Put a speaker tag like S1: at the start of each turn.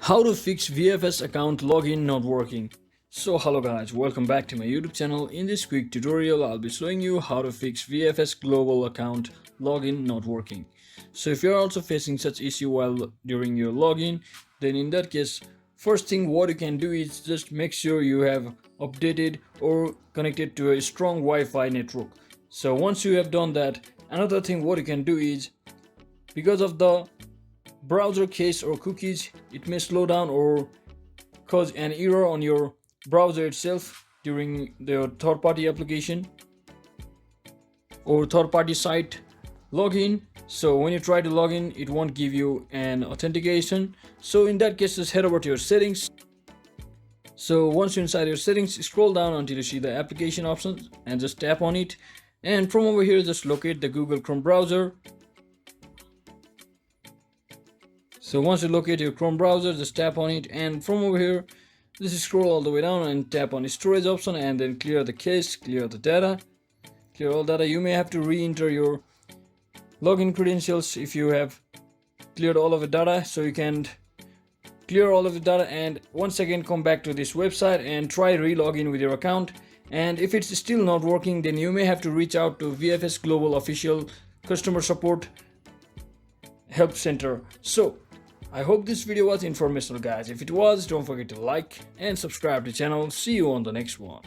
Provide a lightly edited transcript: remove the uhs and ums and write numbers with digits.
S1: How to fix VFS account login not working. So hello guys, welcome back to my YouTube channel. In this quick tutorial I'll be showing you how to fix VFS global account login not working. So if you're also facing such issue while during your login, then in that case first thing what you can do is just make sure you have updated or connected to a strong Wi-Fi network. So once you have done that, another thing what you can do is, because of the browser cache or cookies, it may slow down or cause an error on your browser itself during the third-party application or third-party site login. So when you try to log in, it won't give you an authentication. So in that case, just head over to your settings. So once you're inside your settings, scroll down until you see the application options and just tap on it, and from over here just locate the Google Chrome browser. So once you locate your Chrome browser, just tap on it, and from over here just scroll all the way down and tap on the storage option, and then clear the cache, clear the data, clear all data. You may have to re-enter your login credentials if you have cleared all of the data, so you can clear all of the data and once again come back to this website and try re-login with your account. And if it's still not working, then you may have to reach out to VFS Global official customer support help center. So I hope this video was informational guys. If it was, don't forget to like and subscribe to the channel. See you on the next one.